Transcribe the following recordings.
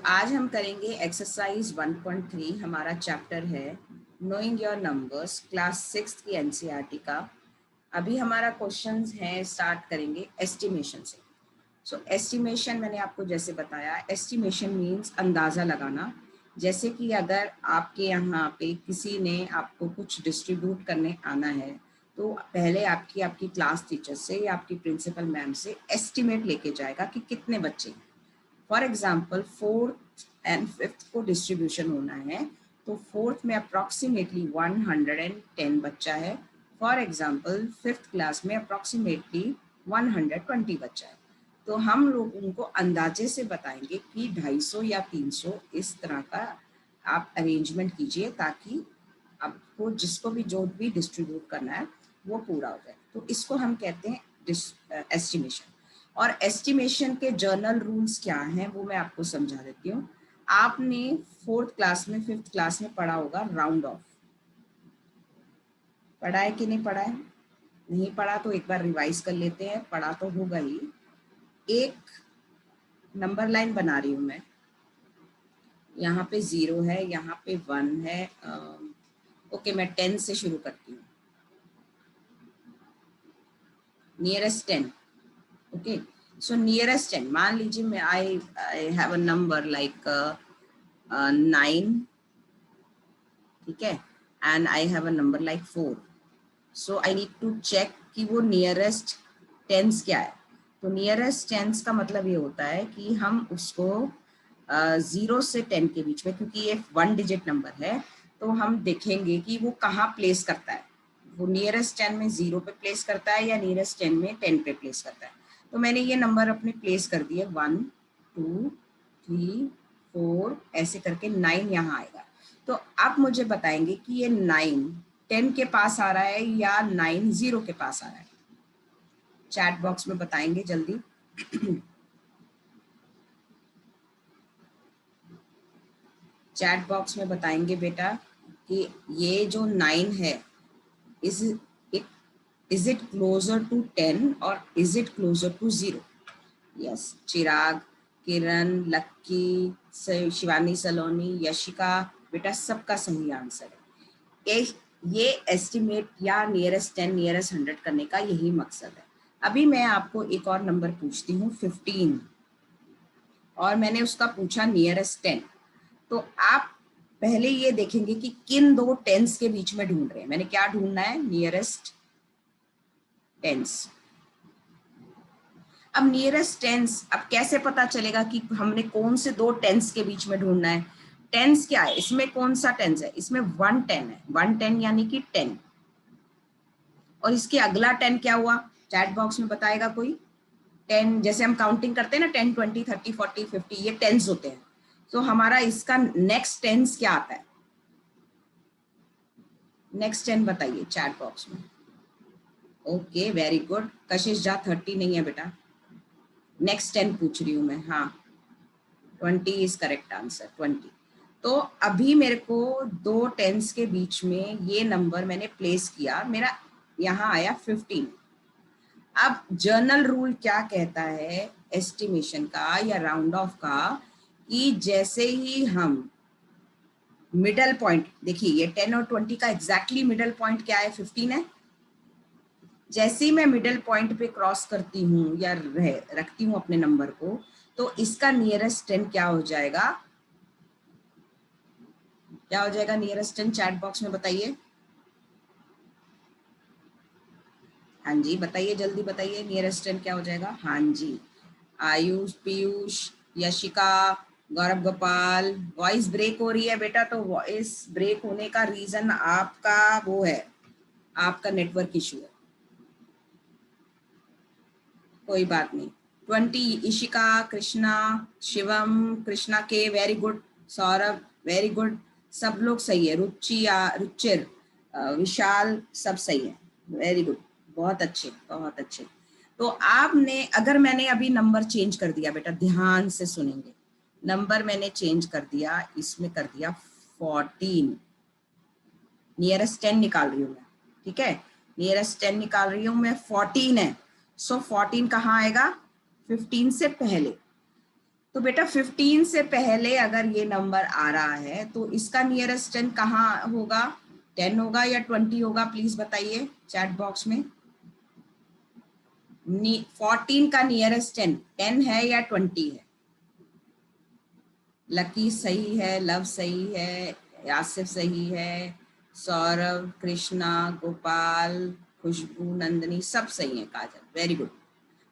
आज हम करेंगे एक्सरसाइज 1.3। हमारा चैप्टर है नोइंग योर नंबर्स, क्लास 6 की एनसीईआरटी का। अभी हमारा क्वेश्चंस है, स्टार्ट करेंगे एस्टिमेशन से। एस्टिमेशन मैंने आपको जैसे बताया, एस्टिमेशन मीन्स अंदाज़ा लगाना। जैसे कि अगर आपके यहाँ पे किसी ने आपको कुछ डिस्ट्रीब्यूट करने आना है, तो पहले आपकी क्लास टीचर से या आपकी प्रिंसिपल मैम से एस्टिमेट लेके जाएगा कि कितने बच्चे हैं। For example 4th and 5th को डिस्ट्रीब्यूशन होना है, तो 4th में अप्रॉक्सीमेटली 110 बच्चा है। फॉर एग्जाम्पल 5th क्लास में अप्रॉक्सीमेटली 120 बच्चा है। तो हम लोग उनको अंदाजे से बताएंगे कि 250 या 300 इस तरह का आप अरेंजमेंट कीजिए, ताकि आपको जिसको भी जो भी डिस्ट्रीब्यूट करना है वो पूरा हो जाए। तो इसको हम कहते हैं एस्टिमेशन। और एस्टिमेशन के जर्नल रूल्स क्या हैं वो मैं आपको समझा देती हूँ। आपने 4th क्लास में 5th क्लास में पढ़ा होगा राउंड ऑफ। पढ़ा है कि नहीं पढ़ा है? नहीं पढ़ा तो एक बार रिवाइज कर लेते हैं। पढ़ा तो होगा ही। एक नंबर लाइन बना रही हूँ मैं, यहाँ पे 0 है, यहाँ पे 1 है। ओके, मैं 10 से शुरू करती हूँ। नियरेस्ट 10। ओके, सो नियरेस्ट 10, मान लीजिए मैं I have a number like 9, ठीक है, and I have a number like 4। So I need to check कि वो नियरेस्ट टेंस क्या है। तो नियरेस्ट टेंस का मतलब ये होता है कि हम उसको 0 से 10 के बीच में, क्योंकि ये 1 डिजिट नंबर है, तो हम देखेंगे कि वो कहाँ प्लेस करता है। वो नियरेस्ट 10 में 0 पे प्लेस करता है या नियरेस्ट 10 में 10 पे प्लेस करता है। तो मैंने ये नंबर अपने प्लेस कर दिए, 1 2 3 4, ऐसे करके 9 यहाँ आएगा। तो आप मुझे बताएंगे कि ये 9 10 के पास आ रहा है या 9 0 के पास आ रहा है। चैट बॉक्स में बताएंगे जल्दी। चैट बॉक्स में बताएंगे बेटा कि ये जो 9 है, इज इट क्लोजर टू 10 और is it closer to 0? Yes, Chirag, Kiran, Lucky, Shivani Saloni, Yashika, बेटा सबका सही आंसर है। ये एस्टिमेट या नियरेस्ट 10 नियरेस्ट 100 करने का यही मकसद है। अभी मैं आपको एक और नंबर पूछती हूँ 15, और मैंने उसका पूछा नियरेस्ट 10। तो आप पहले ये देखेंगे कि किन दो टेंस के बीच में ढूंढ रहे हैं। मैंने क्या ढूंढना है? Nearest tense. अब नियरेस्ट टेंस, अब कैसे पता चलेगा कि हमने कौन से दो टेंस के बीच में ढूंढना है? टेंस क्या है इसमें? कौन सा टेंस है इसमें? 110 है। 110 यानी कि 10। और इसके अगला 10 क्या हुआ? चैट बॉक्स में बताएगा कोई। 10 जैसे हम काउंटिंग करते हैं ना, 10 20 30 40 50, ये टेंस होते हैं। तो हमारा इसका नेक्स्ट टेंस क्या आता है? नेक्स्ट 10 बताइए चैट बॉक्स में। Okay, very good. कशिश जा 30 नहीं है बेटा, नेक्स्ट 10 पूछ रही हूँ मैं। हाँ, 20 इज करेक्ट आंसर, 20। तो अभी मेरे को दो टेंस के बीच में ये नंबर मैंने प्लेस किया, मेरा यहाँ आया 15। अब जर्नल रूल क्या कहता है एस्टिमेशन का या राउंड ऑफ का, कि जैसे ही हम मिडल पॉइंट, देखिए ये 10 और 20 का एग्जैक्टली मिडल पॉइंट क्या है? 15 है। जैसे ही मैं मिडल पॉइंट पे क्रॉस करती हूँ या रखती हूँ अपने नंबर को, तो इसका नियरेस्ट 10 क्या हो जाएगा? क्या हो जाएगा नियरेस्ट 10? चैट बॉक्स में बताइए। हाँ जी बताइए, जल्दी बताइए, नियरेस्ट 10 क्या हो जाएगा? हाँ जी, आयुष, पीयूष, यशिका, गौरव, गोपाल। वॉइस ब्रेक हो रही है बेटा, तो वॉइस ब्रेक होने का रीजन आपका वो है, आपका नेटवर्क इशू है, कोई बात नहीं। 20 इशिका, कृष्णा, शिवम, कृष्णा के, very good. Saurabh, very good. सब लोग सही है। रुचिर, विशाल, सब सही है। वेरी गुड, बहुत अच्छे, बहुत अच्छे। तो आपने, अगर मैंने अभी नंबर चेंज कर दिया बेटा, ध्यान से सुनेंगे, नंबर मैंने चेंज कर दिया, इसमें कर दिया 14। नियरेस्ट 10 निकाल रही हूँ मैं, ठीक है, नियरेस्ट 10 निकाल रही हूँ मैं, 14 है। सो 14 कहाँ आएगा? 15 से पहले। तो बेटा 15 से पहले अगर ये नंबर आ रहा है तो इसका नियरेस्ट 10 कहाँ होगा? 10 होगा या 20 होगा? प्लीज बताइए चैट बॉक्स में। 14 का नियरेस्ट 10 है या 20 है? लकी सही है, लव सही है, आसिफ सही है, सौरभ, कृष्णा, गोपाल, खुशबू, नंदनी सब सही है, काजल वेरी गुड।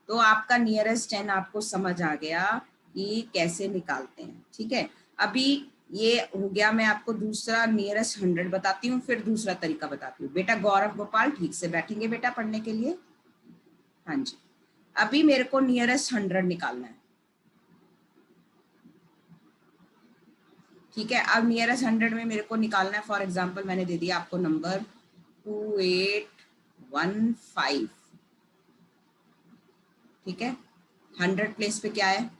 तो आपका नियरेस्ट 10 आपको समझ आ गया कि कैसे निकालते हैं, ठीक है। अभी ये हो गया, मैं आपको दूसरा नियरेस्ट 100 बताती हूँ, फिर दूसरा तरीका बताती हूँ। बेटा गौरव, गोपाल ठीक से बैठेंगे बेटा पढ़ने के लिए? हाँ जी। अभी मेरे को नियरेस्ट 100 निकालना है, ठीक है। अब नियरेस्ट 100 में मेरे को निकालना है, फॉर एग्जाम्पल मैंने दे दिया आपको नंबर 2815, ठीक है। 100 प्लेस पे क्या है?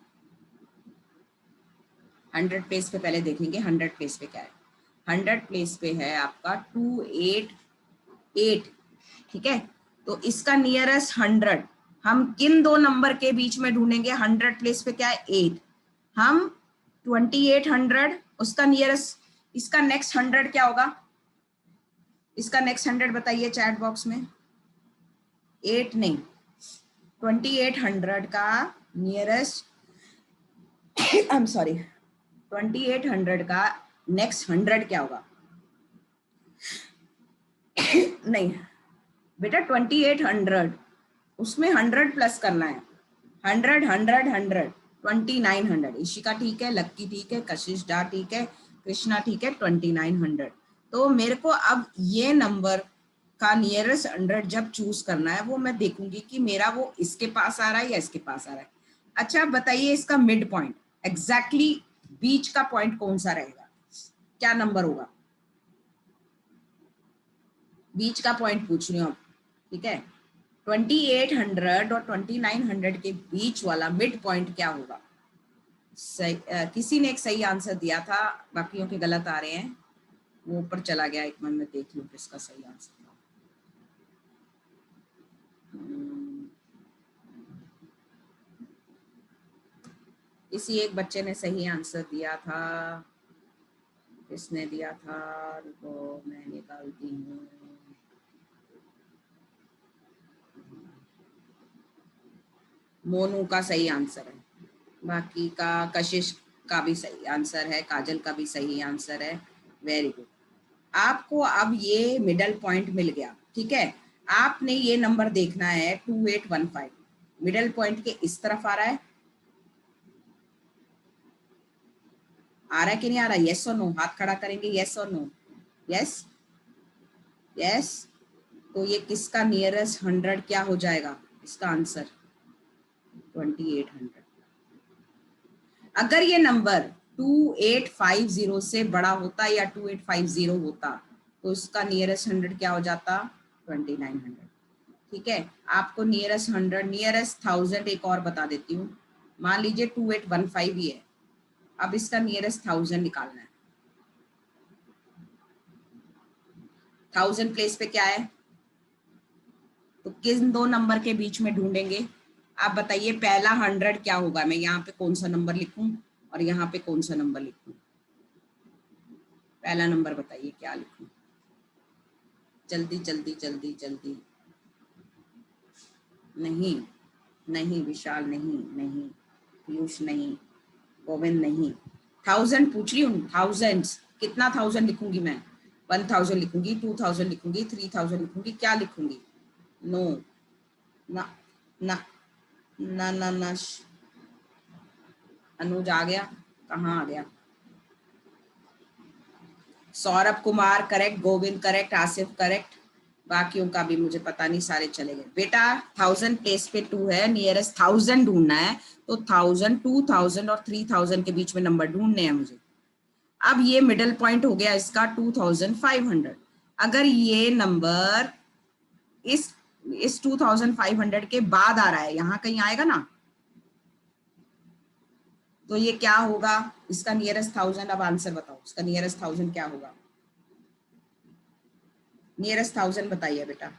100 प्लेस पे पहले देखेंगे 100 प्लेस पे क्या है। 100 प्लेस पे है आपका 288, ठीक है। तो इसका नियरेस्ट 100 हम किन दो नंबर के बीच में ढूंढेंगे? 100 प्लेस पे क्या है? 8। हम 2800, उसका नियरेस्ट, इसका नेक्स्ट 100 क्या होगा? इसका नेक्स्ट 100 बताइए चैट बॉक्स में। 8 नहीं, 2800 का नियरेस्ट आई एम सॉरी 2800 का नेक्स्ट 100 क्या होगा? नहीं बेटा 2800, उसमें 100 प्लस करना है। 100 100 100 2900। इशिका ठीक है, लक्की ठीक है, कशिश डा ठीक है, कृष्णा ठीक है, 2900। तो मेरे को अब ये नंबर का नियरेस्ट 100 जब चूज करना है, वो मैं देखूंगी कि मेरा वो इसके पास आ रहा है या इसके पास आ रहा है। अच्छा बताइए इसका मिड पॉइंट, एग्जैक्टली बीच का पॉइंट कौन सा रहेगा? क्या नंबर होगा? बीच का पॉइंट पूछ रही हूँ, ठीक है। 2800 और 2900 के बीच वाला मिड पॉइंट क्या होगा? सही, किसी ने एक सही आंसर दिया था, बाकियों के गलत आ रहे हैं, वो ऊपर चला गया। एक मिनट में देख लूं किसका सही आंसर था। किसी एक बच्चे ने सही आंसर दिया था, किसने दिया था वो मैं निकालती हूँ। मोनू का सही आंसर है, बाकी का कशिश का भी सही आंसर है, काजल का भी सही आंसर है, वेरी गुड। आपको अब ये मिडल पॉइंट मिल गया, ठीक है। आपने ये नंबर देखना है 2815, मिडल पॉइंट के इस तरफ आ रहा है, आ रहा है कि नहीं आ रहा? यस और नो, हाथ खड़ा करेंगे, यस और नो? Yes yes. तो ये किसका नियरेस्ट 100 क्या हो जाएगा? इसका आंसर 2800। अगर ये नंबर 2850 से बड़ा होता या 2850 होता तो इसका नियरेस्ट 100 क्या हो जाता? 2900, ठीक है। आपको नियरेस्ट 100, नियरेस्ट 1000 एक और बता देती हूँ। मान लीजिए 2815 ही है, अब इसका नियरेस्ट 1000 निकालना है। 1000 प्लेस पे क्या है? तो किन दो नंबर के बीच में ढूंढेंगे? आप बताइए पहला 100 क्या होगा? मैं यहाँ पे कौन सा नंबर लिखूं और यहाँ पे कौन सा नंबर लिखूं? पहला नंबर बताइए क्या लिखूं? जल्दी जल्दी जल्दी जल्दी। नहीं नहीं विशाल नहीं, नहीं पीयूष नहीं, गोविंद नहीं। 1000 पूछ रही हूँ, थाउजेंड्स। कितना 1000 लिखूंगी मैं? 1000 लिखूंगी, 2000 लिखूंगी, 3000 लिखूंगी, क्या लिखूंगी? नो, ना ना ना ना ना। अनुज आ गया, कहाँ आ गया? Saurabh Kumar correct, Govind correct, Asif correct, बाकियों का भी मुझे पता नहीं, सारे चले गए। बेटा 1000 प्लेस पे 2 है, नियरेस्ट 1000 ढूंढना है, तो 1000, 2000 और 3000 के बीच में नंबर ढूंढने हैं मुझे। अब ये मिडिल पॉइंट हो गया इसका 2500। अगर ये नंबर इस 2500 के बाद आ रहा है, यहाँ कहीं आएगा ना, तो ये क्या होगा? इसका नियरेस्ट 1000। अब आंसर बताओ, इसका नियरेस्ट 1000 क्या होगा? नियरेस्ट 1000 बताइए बेटा।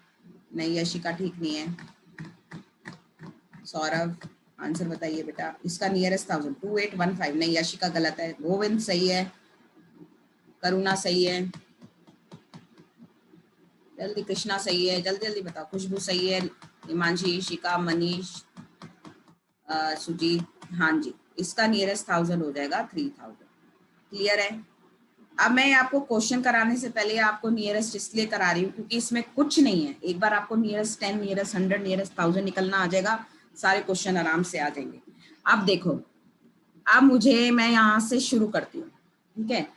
नहीं, यशिका ठीक नहीं है, सौरभ, आंसर बताइए बेटा, इसका नियरेस्ट 1000 2815। नहीं, यशिका गलत है, गोविंद सही है, करुणा सही है, जल्दी, कृष्णा सही है, जल्दी जल्दी बताओ, खुशबू सही है, हिमांशी, शिका, मनीष, सुजीत, हाँ जी, इसका नियरेस्ट 1000 हो जाएगा 3000। क्लियर है? अब मैं आपको क्वेश्चन कराने से पहले आपको नियरेस्ट इसलिए करा रही हूँ क्योंकि इसमें कुछ नहीं है। एक बार आपको नियरेस्ट 10, नियरेस्ट 100, नियरेस्ट 1000 निकलना आ जाएगा, सारे क्वेश्चन आराम से आ जाएंगे। अब देखो, अब मैं यहाँ से शुरू करती हूँ, ठीक है।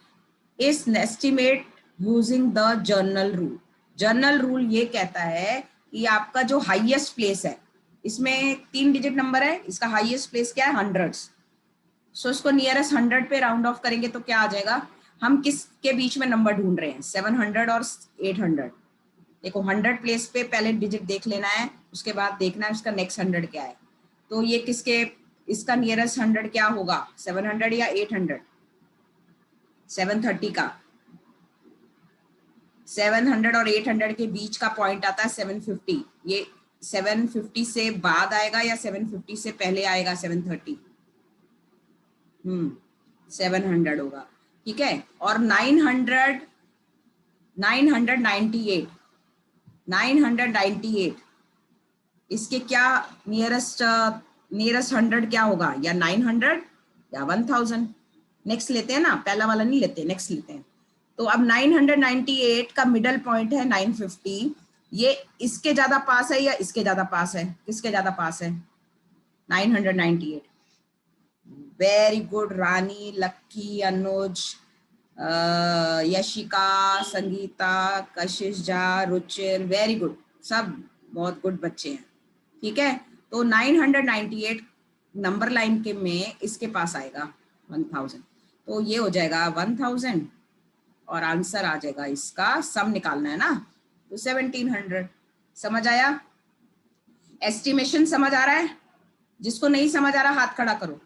इस estimate using the journal rule. Journal rule ये कहता है कि आपका जो हाईएस्ट प्लेस है, इसमें 3 डिजिट नंबर है, इसका हाईएस्ट प्लेस क्या है? हंड्रेड्स। सो इसको नियरेस्ट 100 पे राउंड ऑफ करेंगे तो क्या आ जाएगा? हम किसके बीच में नंबर ढूंढ रहे हैं? 700 और 800। देखो 100 प्लेस पे पहले डिजिट देख लेना है, उसके बाद देखना है उसका नेक्स्ट 100 क्या है। तो ये किसके, इसका नियरेस्ट 100 क्या होगा? 700 या 800? 730 का। 700 और 800 के बीच का पॉइंट आता है 750। ये 750 से बाद आएगा या 750 से पहले आएगा? 730। 700 होगा, ठीक है। और 998 इसके क्या नियरेस्ट 100 क्या होगा? या 900 या 1000। नेक्स्ट लेते हैं ना, पहला वाला नहीं लेते, नेक्स्ट लेते हैं। तो अब 998 का मिडल पॉइंट है 950। ये इसके ज्यादा पास है या इसके ज्यादा पास है? किसके ज्यादा पास है? 998। वेरी गुड रानी, लक्की, अनुज, यशिका, संगीता, कशिश झा, रुचिर, वेरी गुड, सब बहुत गुड बच्चे हैं, ठीक है। तो 998 नंबर लाइन के में इसके पास आएगा 1000, तो ये हो जाएगा 1000 और आंसर आ जाएगा इसका, सम निकालना है ना, तो 1700। समझ आया? एस्टिमेशन समझ आ रहा है? जिसको नहीं समझ आ रहा हाथ खड़ा करो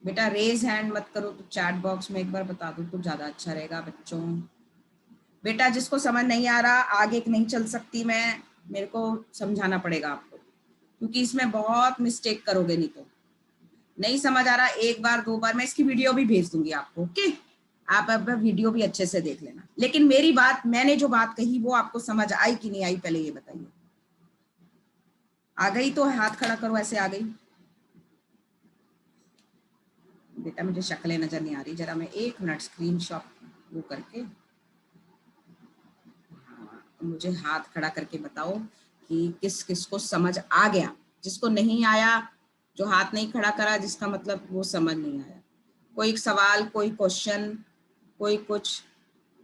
बेटा, रेज हैंड मत करो, तो चैट बॉक्स में एक बार बता दो तो ज्यादा अच्छा रहेगा बच्चों। बेटा जिसको समझ नहीं आ रहा आगे नहीं चल सकती मैं, मेरे को समझाना पड़ेगा आपको, क्योंकि इसमें बहुत मिस्टेक करोगे नहीं तो। नहीं समझ आ रहा, एक बार 2 बार मैं इसकी वीडियो भी भेज दूंगी आपको, ओके। आप अब वीडियो भी अच्छे से देख लेना। लेकिन मेरी बात, मैंने जो बात कही वो आपको समझ आई कि नहीं आई, पहले ये बताइए। आ गई तो हाथ खड़ा करो, ऐसे आ गई बेटा, मुझे शक्लें नजर नहीं आ रही, जरा मैं 1 मिनट स्क्रीनशॉट वो करके, हाँ, मुझे हाथ खड़ा करके बताओ कि किस किस को समझ आ गया। जिसको नहीं आया, जो हाथ नहीं खड़ा करा, जिसका मतलब वो समझ नहीं आया। कोई सवाल, कोई क्वेश्चन, कोई कुछ।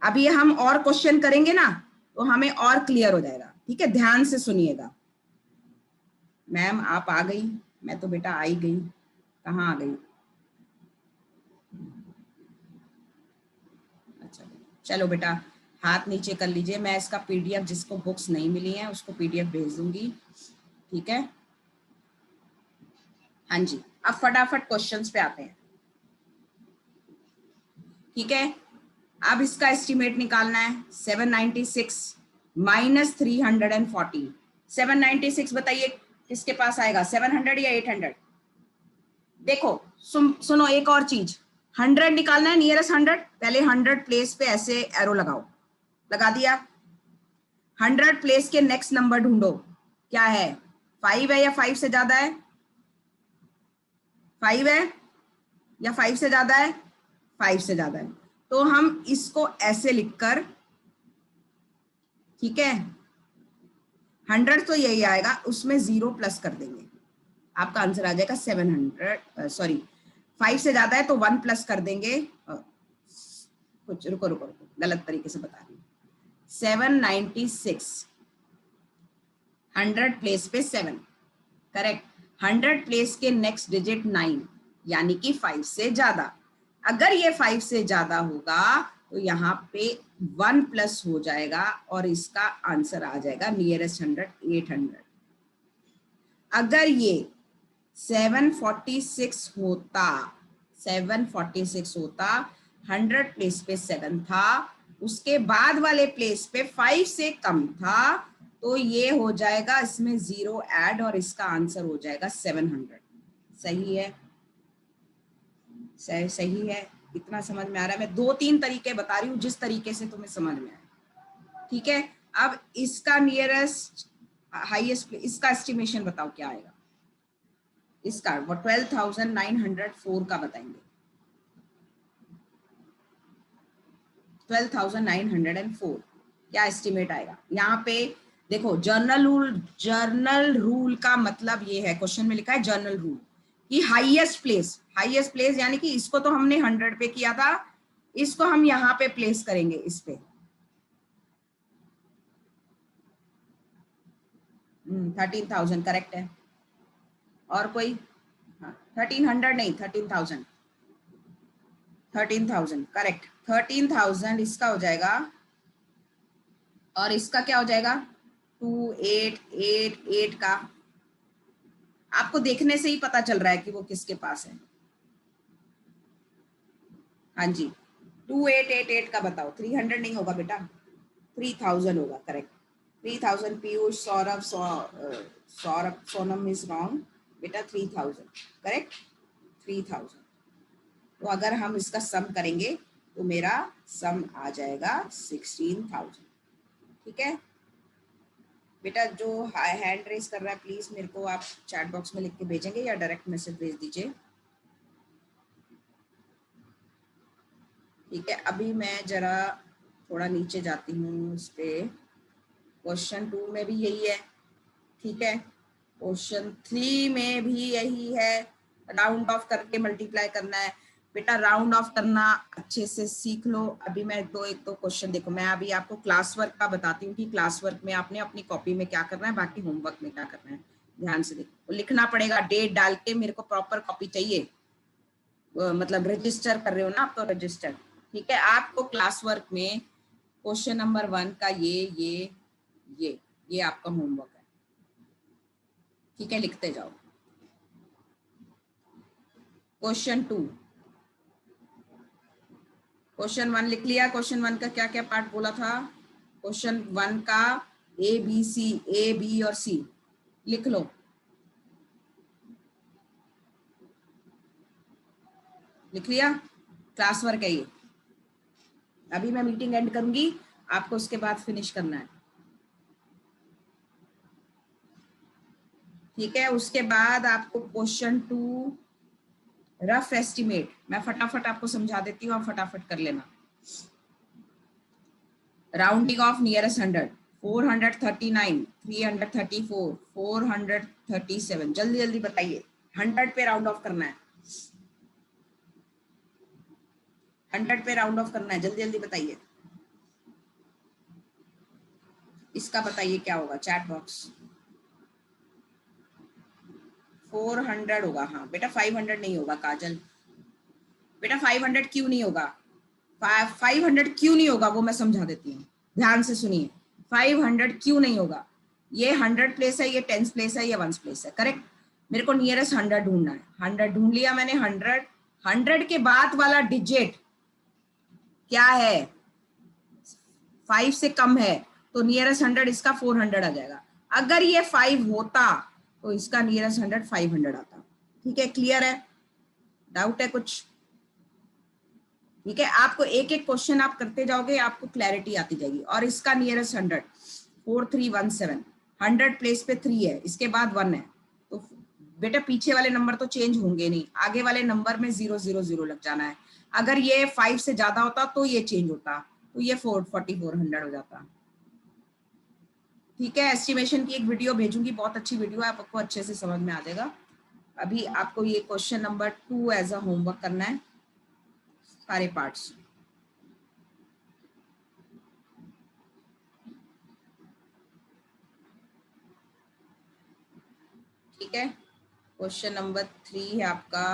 अभी हम और क्वेश्चन करेंगे ना तो हमें और क्लियर हो जाएगा, ठीक है। ध्यान से सुनिएगा। मैम आप आ गई? मैं तो बेटा आई गई, कहाँ आ गई? अच्छा चलो बेटा, हाथ नीचे कर लीजिए। मैं इसका पीडीएफ, जिसको बुक्स नहीं मिली हैं उसको पीडीएफ भेज दूंगी, ठीक है। हाँ जी, अब फटाफट क्वेश्चंस पे आते हैं, ठीक है। अब इसका एस्टिमेट निकालना है। 796 माइनस 340। 796 बताइए किसके पास आएगा? 700 या 800? देखो सुनो एक और चीज, 100 निकालना है, नियरेस्ट 100। पहले 100 प्लेस पे ऐसे एरो लगाओ, लगा दिया। 100 प्लेस के नेक्स्ट नंबर ढूंढो, क्या है? 5 है या 5 से ज्यादा है? 5 है या 5 से ज्यादा है? 5 से ज्यादा है, तो हम इसको ऐसे लिखकर, ठीक है, 100 तो यही आएगा, उसमें 0 प्लस कर देंगे, आपका आंसर आ जाएगा 700। सॉरी 5 से ज्यादा है तो 1 प्लस कर देंगे। कुछ रुको रुको रुको, गलत तरीके से बता रही हूँ। 796, 100 प्लेस पे 7, करेक्ट। 100 प्लेस के नेक्स्ट डिजिट 9, यानी कि 5 से ज्यादा। अगर ये 5 से ज्यादा होगा तो यहाँ पे 1 प्लस हो जाएगा और इसका आंसर आ जाएगा नियरेस्ट 100 800। अगर ये 746 होता, 746 होता, 100 प्लेस पे 7 था, उसके बाद वाले प्लेस पे 5 से कम था, तो ये हो जाएगा इसमें 0 ऐड और इसका आंसर हो जाएगा 700। सही है, सही है। इतना समझ में आ रहा है? मैं 2-3 तरीके बता रही हूँ जिस तरीके से तुम्हें समझ में आए। ठीक है, अब इसका नियरेस्ट हाईएस्ट इसका एस्टिमेशन बताओ क्या आएगा इसका। वो 12,904 का बताएंगे। 12,904 क्या एस्टिमेट आएगा यहाँ पे? देखो जर्नल रूल का मतलब ये है, क्वेश्चन में लिखा है जर्नल रूल कि हाईएस्ट प्लेस यानी कि इसको तो हमने 100 पे किया था, इसको हम यहाँ पे प्लेस करेंगे इस पे। 13,000 करेक्ट है। और कोई? हाँ 1300 नहीं 13,000। 13,000 करेक्ट। 13,000 इसका हो जाएगा और इसका क्या हो जाएगा 2888 का। आपको देखने से ही पता चल रहा है कि वो किसके पास है। हाँ जी 2888 का बताओ। 300 नहीं होगा बेटा, 3,000 होगा correct. 3,000 Piyush Saurabh Sonam is wrong बेटा। 3,000 करेक्ट। 3,000। तो अगर हम इसका सम करेंगे तो मेरा सम आ जाएगा 16,000। ठीक है बेटा, जो हैंड रेस कर रहा है प्लीज मेरे को आप चैट बॉक्स में लिख के भेजेंगे या डायरेक्ट मैसेज भेज दीजिए। ठीक है, अभी मैं जरा थोड़ा नीचे जाती हूँ इस पे। क्वेश्चन 2 में भी यही है। ठीक है, क्वेश्चन 3 में भी यही है, राउंड ऑफ करके मल्टीप्लाई करना है। बेटा राउंड ऑफ करना अच्छे से सीख लो। अभी मैं एक दो क्वेश्चन देखो, मैं अभी आपको क्लास वर्क का बताती हूँ कि क्लास वर्क में आपने अपनी कॉपी में क्या करना है, बाकी होमवर्क में क्या करना है। ध्यान से देखो, लिखना पड़ेगा डेट डाल के, मेरे को प्रॉपर कॉपी चाहिए। मतलब रजिस्टर कर रहे हो ना आप तो रजिस्टर। ठीक है, आपको क्लास वर्क में क्वेश्चन नंबर 1 का ये आपका होमवर्क है। ठीक है, लिखते जाओ। क्वेश्चन 2, क्वेश्चन 1 लिख लिया। क्वेश्चन 1 का क्या क्या पार्ट बोला था? क्वेश्चन 1 का ए बी और सी लिख लो। लिख लिया? क्लास वर्क है ये। अभी मैं मीटिंग एंड करूंगी, आपको उसके बाद फिनिश करना है। ठीक है, उसके बाद आपको क्वेश्चन 2 रफ एस्टिमेट, मैं फटाफट आपको समझा देती हूँ, आप फटाफट कर लेना। Rounding off nearest 100, 439, 334, 437। जल्दी जल्दी बताइए, 100 पे राउंड ऑफ करना है। 100 पे राउंड ऑफ करना है, जल्दी जल्दी बताइए। इसका बताइए क्या होगा चैट बॉक्स। 400 होगा। हाँ बेटा 500 नहीं होगा काजल। बेटा 500 क्यों नहीं होगा? 500 क्यों नहीं होगा वो मैं समझा देती हूँ, ध्यान से सुनिए। 500 क्यों नहीं होगा? ये 100 प्लेस है, ये 10 प्लेस है, ये 1 प्लेस है करेक्ट। मेरे को नियरेस्ट 100 ढूंढना है। 100 ढूंढ लिया मैंने। 100 के बाद वाला डिजिट क्या है? 5 से कम है तो नियरेस्ट 100 इसका 400 आ जाएगा। अगर ये 5 होता तो इसका नियरेस्ट 100 500 आता। ठीक है, क्लियर है? डाउट है कुछ? ठीक है, आपको एक एक क्वेश्चन आप करते जाओगे, आपको क्लैरिटी आती जाएगी। और इसका नियरेस्ट 100 4317, 100 प्लेस पे 3 है, इसके बाद 1 है, तो बेटा पीछे वाले नंबर तो चेंज होंगे नहीं, आगे वाले नंबर में 000 लग जाना है। अगर ये 5 से ज्यादा होता तो ये चेंज होता, तो ये 4400 हो जाता। ठीक है, एस्टिमेशन की एक वीडियो भेजूंगी, बहुत अच्छी वीडियो है, आपको अच्छे से समझ में आ जाएगा। अभी आपको ये question number 2 as a homework करना है, सारे पार्ट्स। ठीक है, क्वेश्चन नंबर 3 है आपका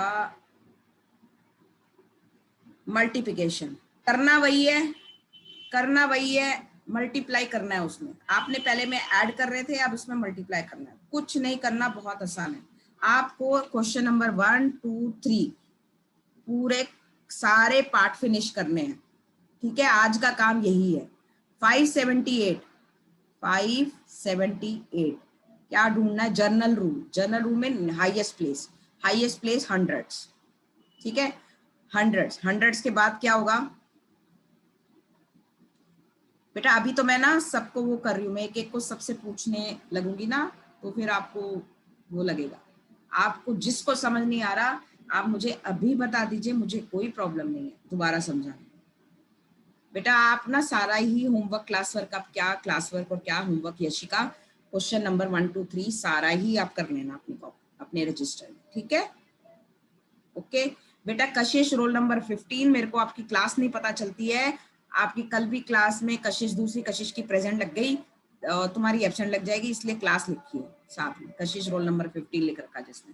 मल्टीप्लिकेशन। करना वही है, मल्टीप्लाई करना है। उसमें आपने पहले में ऐड कर रहे थे, अब उसमें मल्टीप्लाई करना है। कुछ नहीं करना, बहुत आसान है। आपको क्वेश्चन नंबर 1 2 3 पूरे सारे पार्ट फिनिश करने हैं। ठीक है, आज का काम यही है। 578 578। क्या ढूंढना है? Journal rule. जर्नल रूल में हाईएस्ट प्लेस हंड्रेड्स। ठीक है, हंड्रेड्स। हंड्रेड्स के बाद क्या होगा बेटा? अभी तो मैं ना सबको वो कर रही हूँ, मैं एक एक को सबसे पूछने लगूंगी ना, तो फिर आपको वो लगेगा। आपको जिसको समझ नहीं आ रहा आप मुझे अभी बता दीजिए, मुझे कोई प्रॉब्लम नहीं है दोबारा समझाने में। बेटा आप ना सारा ही होमवर्क, क्लास वर्क, आप क्या क्लास वर्क और क्या होमवर्क यशिका, क्वेश्चन नंबर 1 2 3 सारा ही आप कर लेना अपनी कॉपी, अपने रजिस्टर में। ठीक है, ओके बेटा। कशिश रोल नंबर 15। मेरे को आपकी क्लास नहीं पता चलती है। आपकी कल भी क्लास में कशिश, दूसरी कशिश की प्रेजेंट लग गई, तुम्हारी एब्सेंट लग जाएगी, इसलिए क्लास लिखी है साथ में। कशिश रोल नंबर 15 लिख रखा जिसने।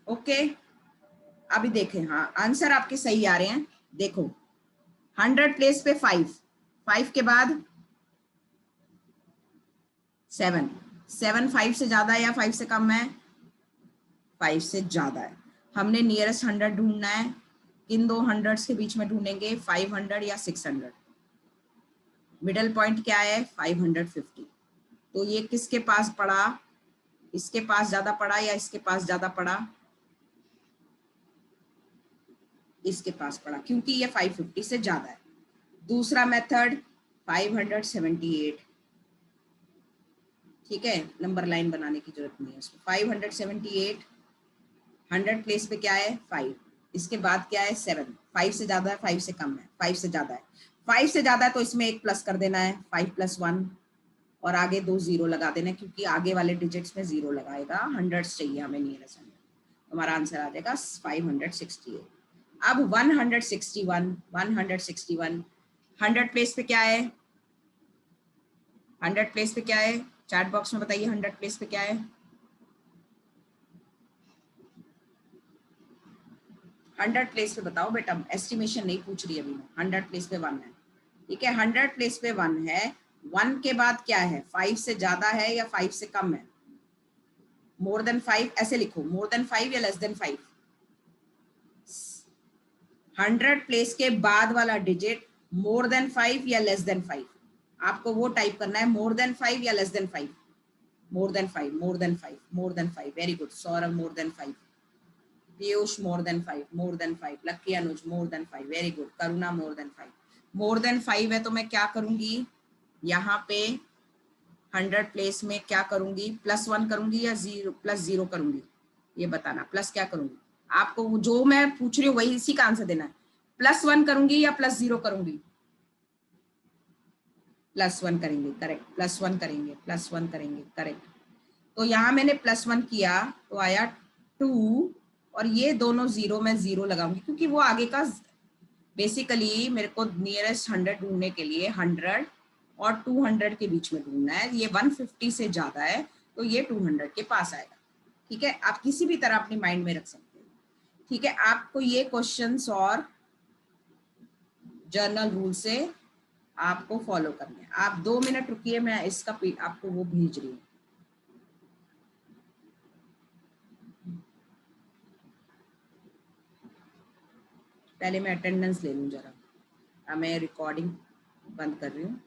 ओके, अभी देखें, हाँ आंसर आपके सही आ रहे हैं। देखो 100 प्लेस पे 5, 5 के बाद 7, 7 5 से ज्यादा है या 5 से कम है? 5 से ज्यादा है। हमने नियरेस्ट 100 ढूंढना है। किन दो हंड्रेड्स के बीच में ढूंढेंगे? 500 या 600। मिडल पॉइंट क्या है? 550। तो ये किसके पास पड़ा? इसके पास ज्यादा पड़ा या इसके पास ज्यादा पड़ा? इसके पास पड़ा, क्योंकि ये 550 से ज्यादा है। दूसरा मेथड 578। ठीक है, नंबर लाइन बनाने की जरूरत नहीं है इसमें। 578, 100 प्लेस पे क्या है? 5। इसके बाद क्या है? 7। 5 से ज्यादा है, 5 से कम है? 5 से ज्यादा है। 5 से ज्यादा है तो इसमें एक प्लस कर देना है, 5 + 1, और आगे 2 जीरो लगा देना है, क्योंकि आगे वाले डिजिट्स में जीरो लगाएगा। हंड्रेड्स चाहिए हमें, नियरेस्ट 100। हमारा आंसर आ जाएगा 568। अब 161, 161 100 प्लेस पे क्या है? 100 प्लेस पे क्या है? चैट बॉक्स में बताइए 100 प्लेस पे क्या है? 100 प्लेस पे बताओ बेटा, एस्टिमेशन नहीं पूछ रही अभी मैं। 100 प्लेस पे 1 है। ठीक है, 100 प्लेस पे 1 है। 1 के बाद क्या है? 5 से ज्यादा है या 5 से कम है? मोर देन 5 ऐसे लिखो, मोर देन 5 या लेस देन 5। 100 प्लेस के बाद वाला डिजिट मोर देन 5 या लेस देन 5, आपको वो टाइप करना है, मोर देन 5 या less than 5। More than 5, more than 5, more than 5। Very good Saurabh, more than 5। Piyush more than 5, more than 5। लक्की अनुज मोर देन 5, वेरी गुड। करुणा more than 5। More than 5 है तो मैं क्या करूंगी यहाँ पे? 100 प्लेस में क्या करूंगी? +1 करूंगी या +0 करूंगी? ये बताना। प्लस क्या करूंगी? आपको जो मैं पूछ रही हूँ वही, इसी का आंसर देना है। +1 करूंगी या +0 करूंगी? +1 करेंगे, करेक्ट। +1 करेंगे, +1 करेंगे, करेक्ट। तो यहाँ मैंने +1 किया तो आया 2, और ये दोनों जीरो में जीरो लगाऊंगी, क्योंकि वो आगे का बेसिकली मेरे को नियरेस्ट 100 ढूंढने के लिए 100 और 200 के बीच में ढूंढना है। ये 150 से ज्यादा है तो ये 200 के पास आएगा। ठीक है, आप किसी भी तरह अपनी माइंड में रख सकते हो। ठीक है, आपको ये क्वेश्चंस और जर्नल रूल से आपको फॉलो करने हैं। आप 2 मिनट रुकिए, मैं इसका आपको वो भेज रही हूँ। पहले मैं अटेंडेंस ले लूँ जरा। मैं रिकॉर्डिंग बंद कर रही हूँ।